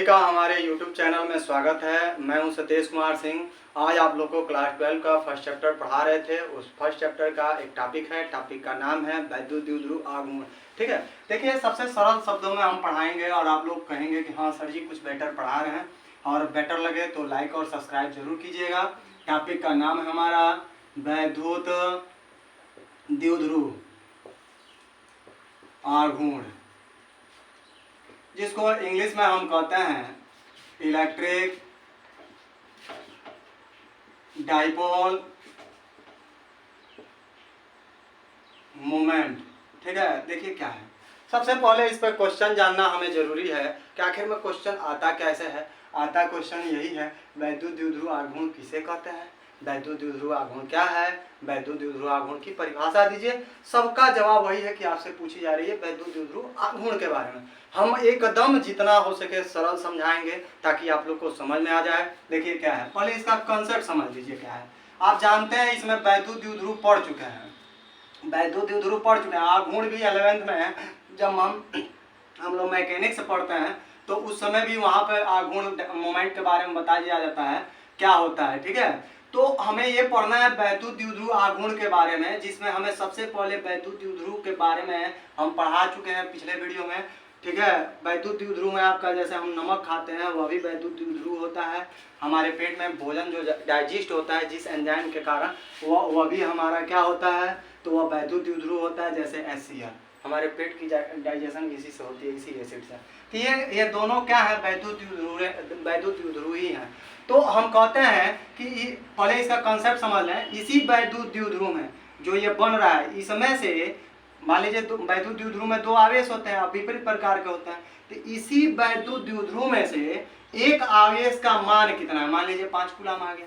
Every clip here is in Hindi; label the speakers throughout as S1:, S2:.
S1: का हमारे YouTube चैनल में स्वागत है। मैं हूं सतीश कुमार सिंह। आज आप लोग को क्लास 12 का फर्स्ट चैप्टर पढ़ा रहे थे। उस फर्स्ट चैप्टर का एक टॉपिक है, टॉपिक का नाम है वैद्युत द्विध्रुव आघूर्ण। ठीक है, देखिए सबसे सरल शब्दों में हम पढ़ाएंगे और आप लोग कहेंगे कि हाँ सर जी कुछ बेटर पढ़ा रहे हैं, और बेटर लगे तो लाइक और सब्सक्राइब जरूर कीजिएगा। टॉपिक का नाम है हमारा वैद्युत द्विध्रुव आघूर्ण, जिसको इंग्लिश में हम कहते हैं इलेक्ट्रिक डाइपोल मोमेंट। ठीक है, देखिए क्या है। सबसे पहले इस पर क्वेश्चन जानना हमें जरूरी है कि आखिर में क्वेश्चन आता कैसे है। आता क्वेश्चन यही है, वैद्युत द्विध्रुव आघूर्ण किसे कहते हैं, वैद्युत द्विध्रुव आघूर्ण क्या है, वैद्युत द्विध्रुव आघूर्ण की परिभाषा दीजिए। सबका जवाब वही है कि आपसे पूछी जा रही है वैद्युत द्विध्रुव आघूर्ण के बारे में। हम एकदम जितना हो सके सरल समझाएंगे ताकि आप लोग को समझ में आ जाए। देखिए क्या है, पहले इसका कंसेप्ट समझ लीजिए क्या है। आप जानते हैं इसमें वैद्युत द्विध्रुव पढ़ चुके हैं, वैद्युत द्विध्रुव पढ़ चुके हैं। आघूर्ण भी 11th में है, जब हम लोग मैकेनिक्स पढ़ते हैं तो उस समय भी वहाँ पर आघूर्ण मोमेंट के बारे में बता दिया जाता है क्या होता है। ठीक है, तो हमें ये पढ़ना है वैद्युत द्विध्रुव आघूर्ण के बारे में, जिसमें हमें सबसे पहले वैद्युत द्विध्रुव के बारे में हम पढ़ा चुके हैं पिछले वीडियो में। ठीक है, वैद्युत द्विध्रुव में आपका जैसे हम नमक खाते हैं वह भी वैद्युत द्विध्रुव होता है। हमारे पेट में भोजन जो डाइजेस्ट होता है जिस एंजाइम के कारण वह भी हमारा क्या होता है, तो वह वैद्युत द्विध्रुव होता है। जैसे HCl, हमारे पेट की डाइजेशन इसी से होती है, इसी एसिड से। तो ये दोनों क्या है, वैद्युत द्विध्रुव ही है। तो हम कहते हैं कि पहले इसका कंसेप्ट समझ लें। इसी वैद्युत द्विध्रुव में जो ये बन रहा है, इसमें से मान लीजिए वैद्युत द्विध्रुव में दो आवेश होते हैं, विपरीत प्रकार के होते हैं। तो इसी वैद्युत द्विध्रुव में से एक आवेश का मान कितना है, मान लीजिए 5 कूलाम आ गया,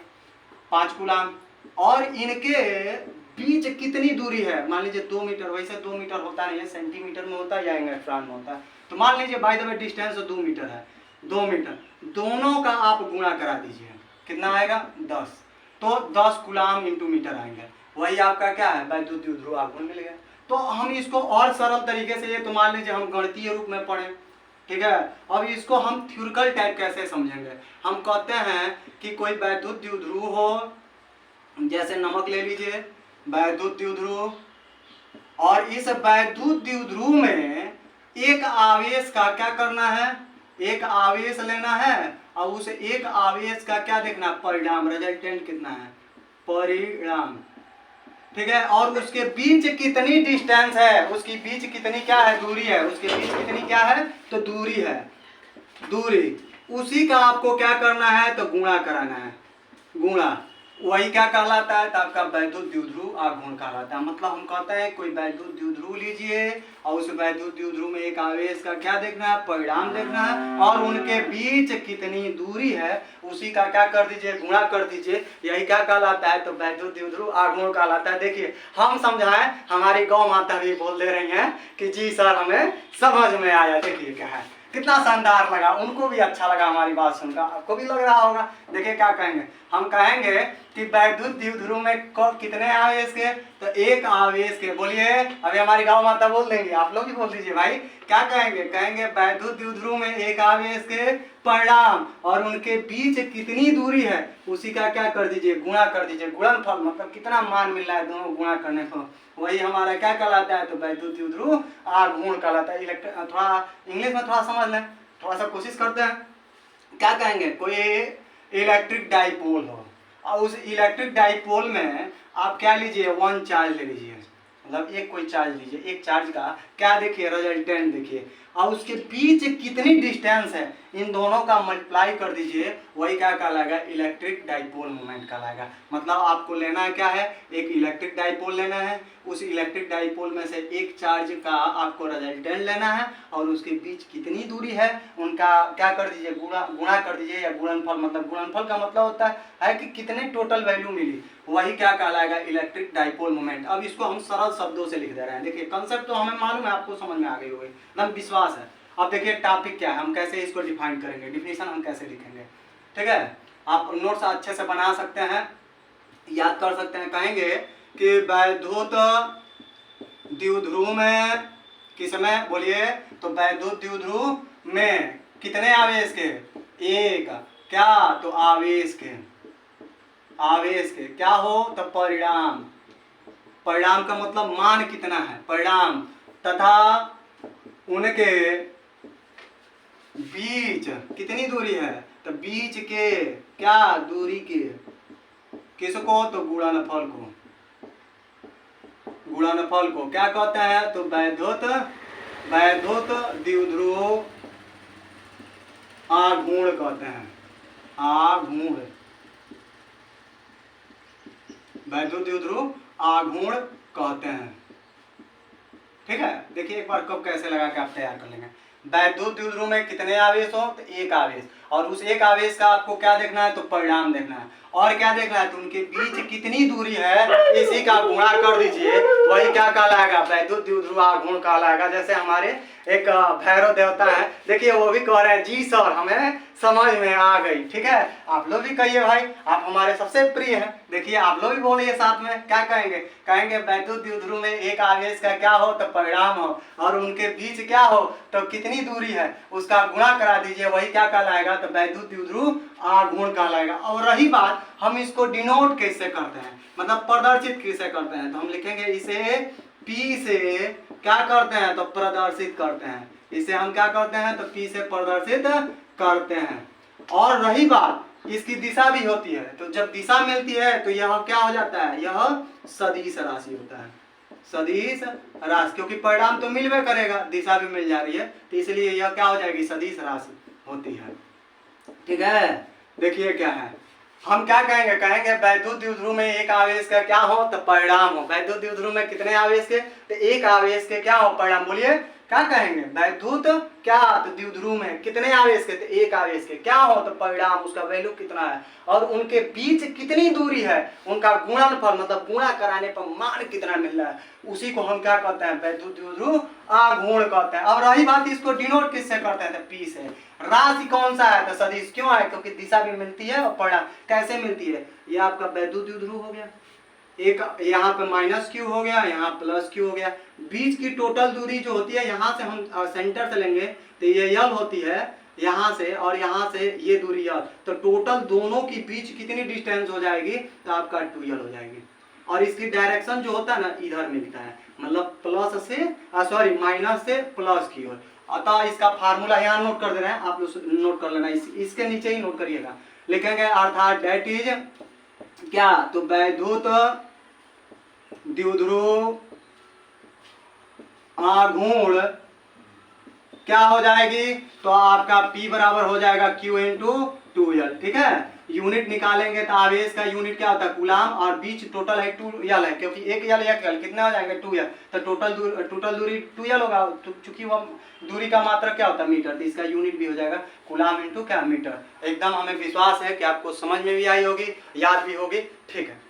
S1: 5 कूलाम, और इनके बीच कितनी दूरी है, मान लीजिए 2 मीटर। वैसे 2 मीटर होता नहीं है, सेंटीमीटर में होता है या एंगस्ट्रॉम में होता है। तो मान लीजिए by the way distance 2 metre है, 2 मीटर, दोनों का आप गुणा करा दीजिए, कितना आएगा 10। तो 10 कूलाम इंटू मीटर आएंगे, वही आपका क्या है, वैद्युत द्विध्रुव आघूर्ण मिल गया। तो हम इसको और सरल तरीके से, ये तो मान लीजिए हम गणितीय रूप में पढ़ें। ठीक है, अब इसको हम थ्योरिकल टाइप कैसे समझेंगे। हम कहते हैं कि कोई वैद्युत द्विध्रुव हो, जैसे नमक ले लीजिए, वैद्युत द्विध्रुव, और इस वैद्युत द्विध्रुव में एक आवेश का क्या करना है, एक आवेश लेना है, और उस एक आवेश का क्या देखना, परिणाम, रिजल्टेंट कितना है, परिणाम। ठीक है, और उसके बीच कितनी डिस्टेंस है, उसकी बीच कितनी क्या है, दूरी है, उसके बीच कितनी क्या है, तो दूरी है, दूरी। उसी का आपको क्या करना है, तो गुणा कराना है, गुणा। वही क्या कहलाता है, तो आपका वैद्युत द्विध्रुव आघूर्ण कहलाता है। मतलब हम कहते हैं कोई वैद्युत द्विध्रुव लीजिए और उस वैद्युत द्विध्रुव में एक आवेश का क्या देखना है, परिणाम देखना है, और उनके बीच कितनी दूरी है उसी का क्या कर दीजिए, गुणा कर दीजिए। यही क्या कहलाता है, तो वैद्युत द्विध्रुव आघूर्ण कहलाता है। देखिए हम समझाएं, हमारी गौ माता भी बोल दे रही हैं कि जी सर हमें समझ में आया। देखिए क्या है, कितना शानदार लगा, उनको भी अच्छा लगा हमारी बात सुनकर, आपको भी लग रहा होगा। देखिए क्या कहेंगे, हम कहेंगे कि वैद्युत द्विध्रुव में कितने आवेश के, तो एक आवेश के। बोलिए, अभी हमारी गाँव माता बोल देंगे, आप लोग भी बोल दीजिए भाई। क्या कहेंगे, कहेंगे वैद्युत द्विध्रुव में एक आवेश के परिणाम और उनके बीच कितनी दूरी है उसी का क्या कर दीजिए, गुणा कर दीजिए। गुणनफल मतलब कितना मान मिल रहा है, दोनों गुणा करने पर वही हमारा क्या कहलाता है, तो वैद्युत द्विध्रुव आघूर्ण कहलाता है। थोड़ा इंग्लिश में थोड़ा समझ लें, थोड़ा सा कोशिश करते हैं। क्या कहेंगे, कोई इलेक्ट्रिक डाइपोल हो और उस इलेक्ट्रिक डाइपोल में आप क्या लीजिए, 1 चार्ज ले लीजिए, मतलब एक कोई चार्ज लीजिए, एक चार्ज का क्या देखिए, रिजल्टेंट देखिए, और उसके बीच कितनी डिस्टेंस है, इन दोनों का मल्टीप्लाई कर दीजिए, वही क्या कहलाएगा, इलेक्ट्रिक डाइपोल मोमेंट कहलाएगा। मतलब आपको लेना है क्या है, एक इलेक्ट्रिक डाइपोल लेना है, उस इलेक्ट्रिक डाइपोल में से एक चार्ज का आपको रिजल्टेंट लेना है, और उसके बीच कितनी दूरी है उनका क्या कर दीजिए, गुणा कर दीजिए, या गुणनफल। मतलब गुणनफल का मतलब होता है कि कितने टोटल वैल्यू मिली, वही क्या कहलाएगा, इलेक्ट्रिक डाइपोल मोमेंट। अब इसको हम सरल शब्दों से लिख दे रहे हैं। देखिए कंसेप्ट तो हमें मालूम है, आपको समझ में आ गई होगी, एकदम विश्वास है। अब देखिए टॉपिक क्या है, हम कैसे इसको डिफाइन करेंगे, डिफिनेशन हम कैसे लिखेंगे। ठीक है, आप नोट्स अच्छे से बना सकते हैं, याद कर सकते हैं। कहेंगे कि वैद्युत द्विध्रुव में, किस में, बोलिए, तो वैद्युत द्विध्रुव में कितने आवेश के, एक, क्या तो आवेश के, आवेश के क्या हो तो परिणाम, परिणाम का मतलब मान कितना है, परिणाम, तथा उनके बीच कितनी दूरी है तो बीच के क्या दूरी के, किसको तो गुणनफल को, गुणनफल को क्या कहते हैं तो वैद्युत, वैद्युत द्विध्रुव आघूर्ण कहते हैं, आघूर्ण, वैद्युत द्विध्रुव आघूर्ण कहते हैं। ठीक है, देखिए एक बार कब कैसे लगा के आप तैयार कर लेंगे। वैद्युत द्विध्रुव में कितने आवेश हो तो एक आवेश, और उस एक आवेश का आपको क्या देखना है तो परिणाम देखना है, और क्या देखना है तो उनके बीच कितनी दूरी है, इसी का गुणा कर दीजिए, वही क्या कहलाएगा वैद्युत द्विध्रुव आघूर्ण कहलाएगा। जैसे हमारे एक भैरव देवता है, देखिए वो भी कह रहे हैं जी सर हमें समझ में आ गई। ठीक है, आप लोग भी कहिए भाई, आप हमारे सबसे प्रिय हैं। देखिए आप लोग भी बोलिए साथ में, क्या कहेंगे, कहेंगे वैद्युत द्विध्रुव में एक आवेश का क्या हो तो परिणाम हो, और उनके बीच क्या हो तो कितनी दूरी है उसका गुणा करा दीजिए, वही क्या कहलाएगा तो वैद्युत द्विध्रुव आघूर्ण कहलाएगा। और रही बात हम इसको डिनोट कैसे करते हैं, मतलब प्रदर्शित कैसे करते हैं, तो हम लिखेंगे इसे P से क्या करते हैं तो प्रदर्शित करते हैं, इसे हम क्या करते हैं तो P से प्रदर्शित करते हैं। और रही बात इसकी दिशा भी होती है, तो जब दिशा मिलती है तो यह क्या हो जाता है, यह सदिश राशि होता है, सदिश राशि, क्योंकि परिणाम तो मिलवे करेगा, दिशा भी मिल जा रही है, तो इसलिए यह क्या हो जाएगी सदिश राशि होती है। ठीक है, देखिए क्या है, हम क्या कहेंगे, कहेंगे वैद्युत द्विध्रुव में एक आवेश का क्या हो तो परिणाम हो, वैद्युत द्विध्रुव में कितने आवेश के तो एक आवेश के क्या हो परिणाम, बोलिए क्या कहेंगे, वैद्युत क्या तो द्विध्रुव में कितने आवेश के तो एक आवेश के क्या हो तो परिणाम, उसका वैल्यू कितना है, और उनके बीच कितनी दूरी है, उनका गुणनफल मतलब गुणा कराने पर मान कितना मिल रहा है, उसी को हम क्या कहते हैं वैद्युत द्विध्रुव आघूर्ण कहते हैं। अब रही बात इसको डिनोट किससे करते हैं तो P से। राशि कौन सा है तो सदिश, क्यों है क्योंकि दिशा भी मिलती है और परिणाम कैसे मिलती है, ये आपका वैद्युत द्विध्रुव हो गया, एक यहाँ पे माइनस क्यू हो गया, यहाँ प्लस क्यू हो गया, बीच की टोटल दूरी जो होती है यहाँ से हम सेंटर से लेंगे तो ये यल होती है यहाँ से, और यहाँ से ये दूरी यल, तो टोटल दोनों की बीच कितनी डिस्टेंस हो जाएगी तो आपका 2l हो जाएगी। और इसकी डायरेक्शन जो होता है ना इधर मिलता है, मतलब प्लस से सॉरी माइनस से प्लस की ओर। अतः इसका फार्मूला यहाँ नोट कर दे रहे हैं, आप लोग नोट कर लेना, इसके नीचे ही नोट करिएगा, लिखेंगे अर्थात डेट इज क्या तो वैद्युत द्विध्रुव आघूर्ण क्या हो जाएगी तो आपका P बराबर हो जाएगा Q इंटू 2l। ठीक है, यूनिट निकालेंगे तो आवेश का यूनिट क्या होता है कूलाम, और बीच टोटल है 2l है, क्योंकि एक यल कितना हो जाएंगे 2l, तो टोटल दूरी 2l होगा, चूंकि वो दूरी का मात्रक क्या होता है मीटर, तो इसका यूनिट भी हो जाएगा कूलाम इंटू क्या मीटर। एकदम हमें विश्वास है कि आपको समझ में भी आई होगी, याद भी होगी। ठीक है।